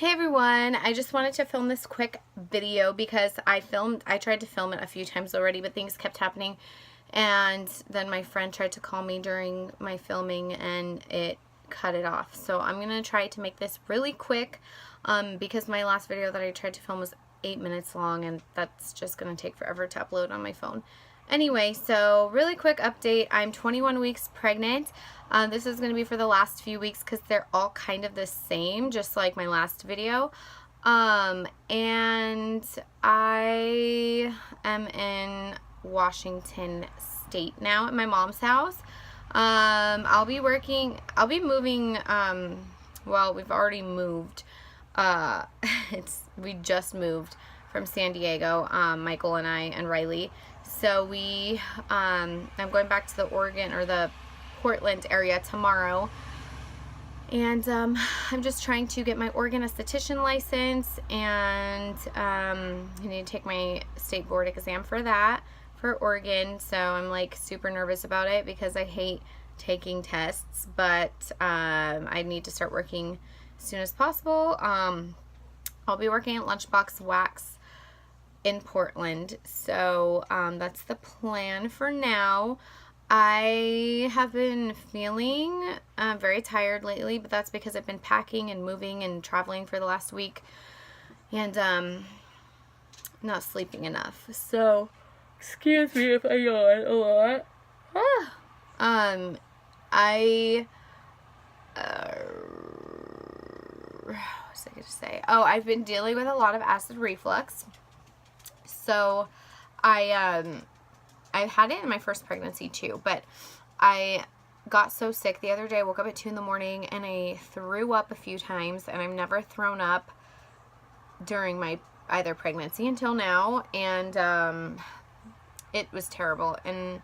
Hey everyone, I just wanted to film this quick video because I tried to film it a few times already, but things kept happening, and then my friend tried to call me during my filming and it cut it off. So I'm going to try to make this really quick because my last video that I tried to film was 8 minutes long and that's just going to take forever to upload on my phone. Anyway, so really quick update. I'm 21 weeks pregnant. This is going to be for the last few weeks because they're all kind of the same, just like my last video. And I am in Washington State now at my mom's house. I'll be moving, well, we've already moved. We just moved from San Diego, Michael and I and Riley. So I'm going back to the Oregon or the Portland area tomorrow, and I'm just trying to get my Oregon esthetician license, and I need to take my state board exam for that for Oregon. So I'm like super nervous about it because I hate taking tests, but I need to start working as soon as possible. I'll be working at Lunchbox Wax in Portland, so that's the plan for now. I have been feeling very tired lately, but that's because I've been packing and moving and traveling for the last week and not sleeping enough. So excuse me if I yawn a lot. What was I going to say? Oh, I've been dealing with a lot of acid reflux. So I've had it in my first pregnancy too, but I got so sick the other day. I woke up at 2 in the morning and I threw up a few times, and I've never thrown up during my either pregnancy until now, and it was terrible, and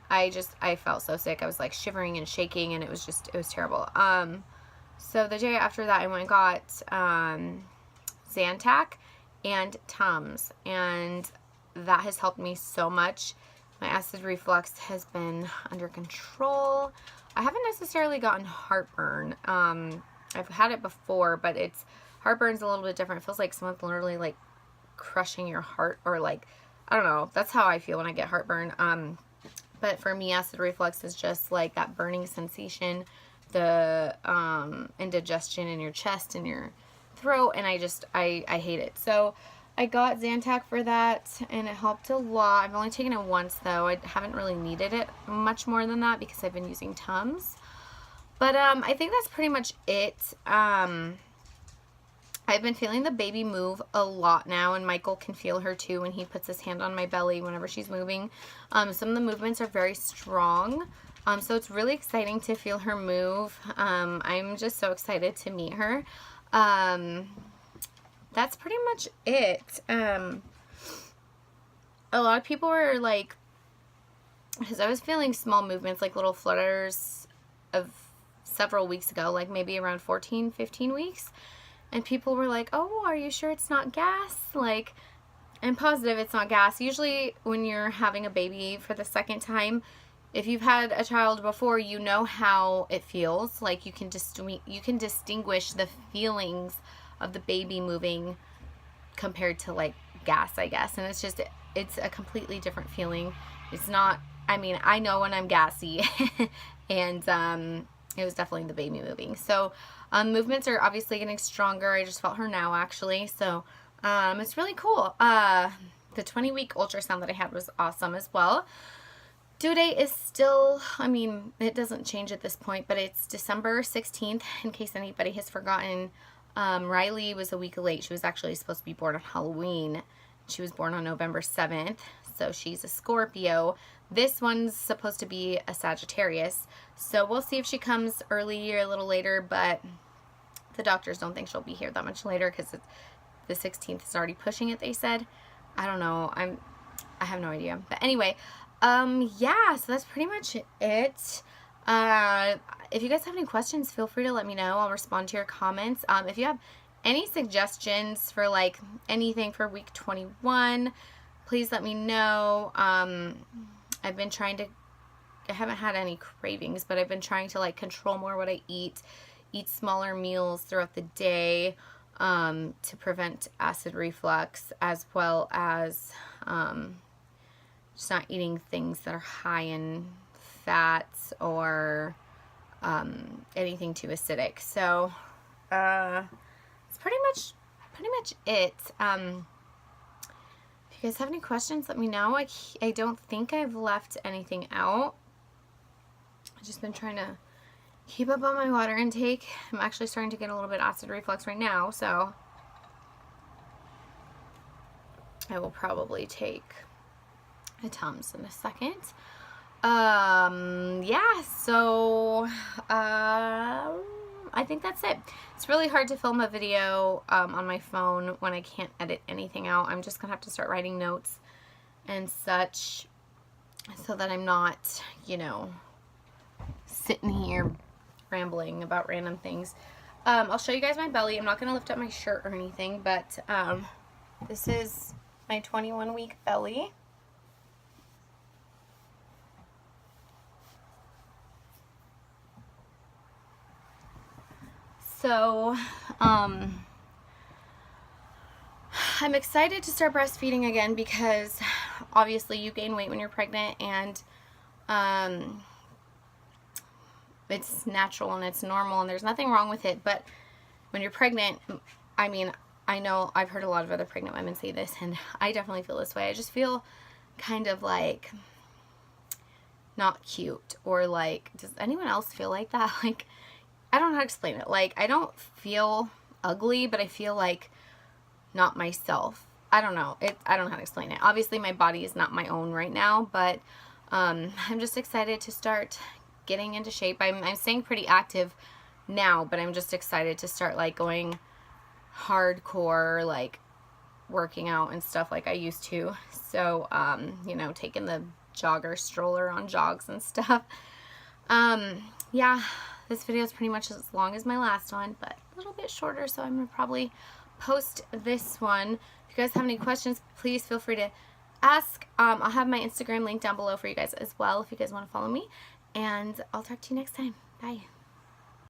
I felt so sick. I was like shivering and shaking, and it was terrible. So the day after that I went and got Zantac and Tums, and that has helped me so much. My acid reflux has been under control. I haven't necessarily gotten heartburn. I've had it before, but heartburn's a little bit different. It feels like someone's literally like crushing your heart, or like, I don't know. That's how I feel when I get heartburn. But for me, acid reflux is just like that burning sensation, the indigestion in your chest and your throat, and I hate it. So I got Zantac for that, and it helped a lot. I've only taken it once though. I haven't really needed it much more than that because I've been using Tums. But I think that's pretty much it. I've been feeling the baby move a lot now, and Michael can feel her too when he puts his hand on my belly whenever she's moving. Some of the movements are very strong. So it's really exciting to feel her move. I'm just so excited to meet her. That's pretty much it. A lot of people were like, because I was feeling small movements, like little flutters of several weeks ago, like maybe around 14, 15 weeks. And people were like, oh, are you sure it's not gas? Like, I'm positive it's not gas. Usually when you're having a baby for the second time, if you've had a child before, you know how it feels. Like you can distinguish the feelings of the baby moving compared to like gas, I guess. And it's a completely different feeling. It's not, I mean, I know when I'm gassy and it was definitely the baby moving. So movements are obviously getting stronger. I just felt her now actually. So it's really cool. The 20-week ultrasound that I had was awesome as well. Due date is still, I mean, it doesn't change at this point, but it's December 16th, in case anybody has forgotten. Riley was a week late. She was actually supposed to be born on Halloween. She was born on November 7th, so she's a Scorpio. This one's supposed to be a Sagittarius, so we'll see if she comes early or a little later, but the doctors don't think she'll be here that much later because the 16th is already pushing it, they said. I don't know. I have no idea. But anyway, yeah, so that's pretty much it. If you guys have any questions, feel free to let me know. I'll respond to your comments. If you have any suggestions for like anything for week 21, please let me know. I've been trying to, I haven't had any cravings, but I've been trying to like control more what I eat smaller meals throughout the day. to prevent acid reflux, as well as just not eating things that are high in fats or anything too acidic. So it's pretty much it. If you guys have any questions, let me know. I don't think I've left anything out. I've just been trying to keep up on my water intake. I'm actually starting to get a little bit acid reflux right now, so I will probably take a Tums in a second. Yeah, so I think that's it. It's really hard to film a video on my phone when I can't edit anything out. I'm just gonna have to start writing notes and such so that I'm not, you know, sitting here rambling about random things. I'll show you guys my belly. I'm not going to lift up my shirt or anything, but this is my 21-week belly. So, I'm excited to start breastfeeding again because obviously you gain weight when you're pregnant, and it's natural and it's normal and there's nothing wrong with it. But when you're pregnant, I mean, I know I've heard a lot of other pregnant women say this, and I definitely feel this way. I just feel kind of like not cute, or like, does anyone else feel like that? Like, I don't know how to explain it. Like, I don't feel ugly, but I feel like not myself. I don't know. I don't know how to explain it. Obviously, my body is not my own right now, but I'm just excited to start getting into shape. I'm staying pretty active now, but I'm just excited to start like going hardcore, like working out and stuff like I used to. So, you know, taking the jogger stroller on jogs and stuff. Yeah, this video is pretty much as long as my last one, but a little bit shorter, so I'm gonna probably post this one. If you guys have any questions, please feel free to ask. I'll have my Instagram link down below for you guys as well if you guys want to follow me. And I'll talk to you next time. Bye.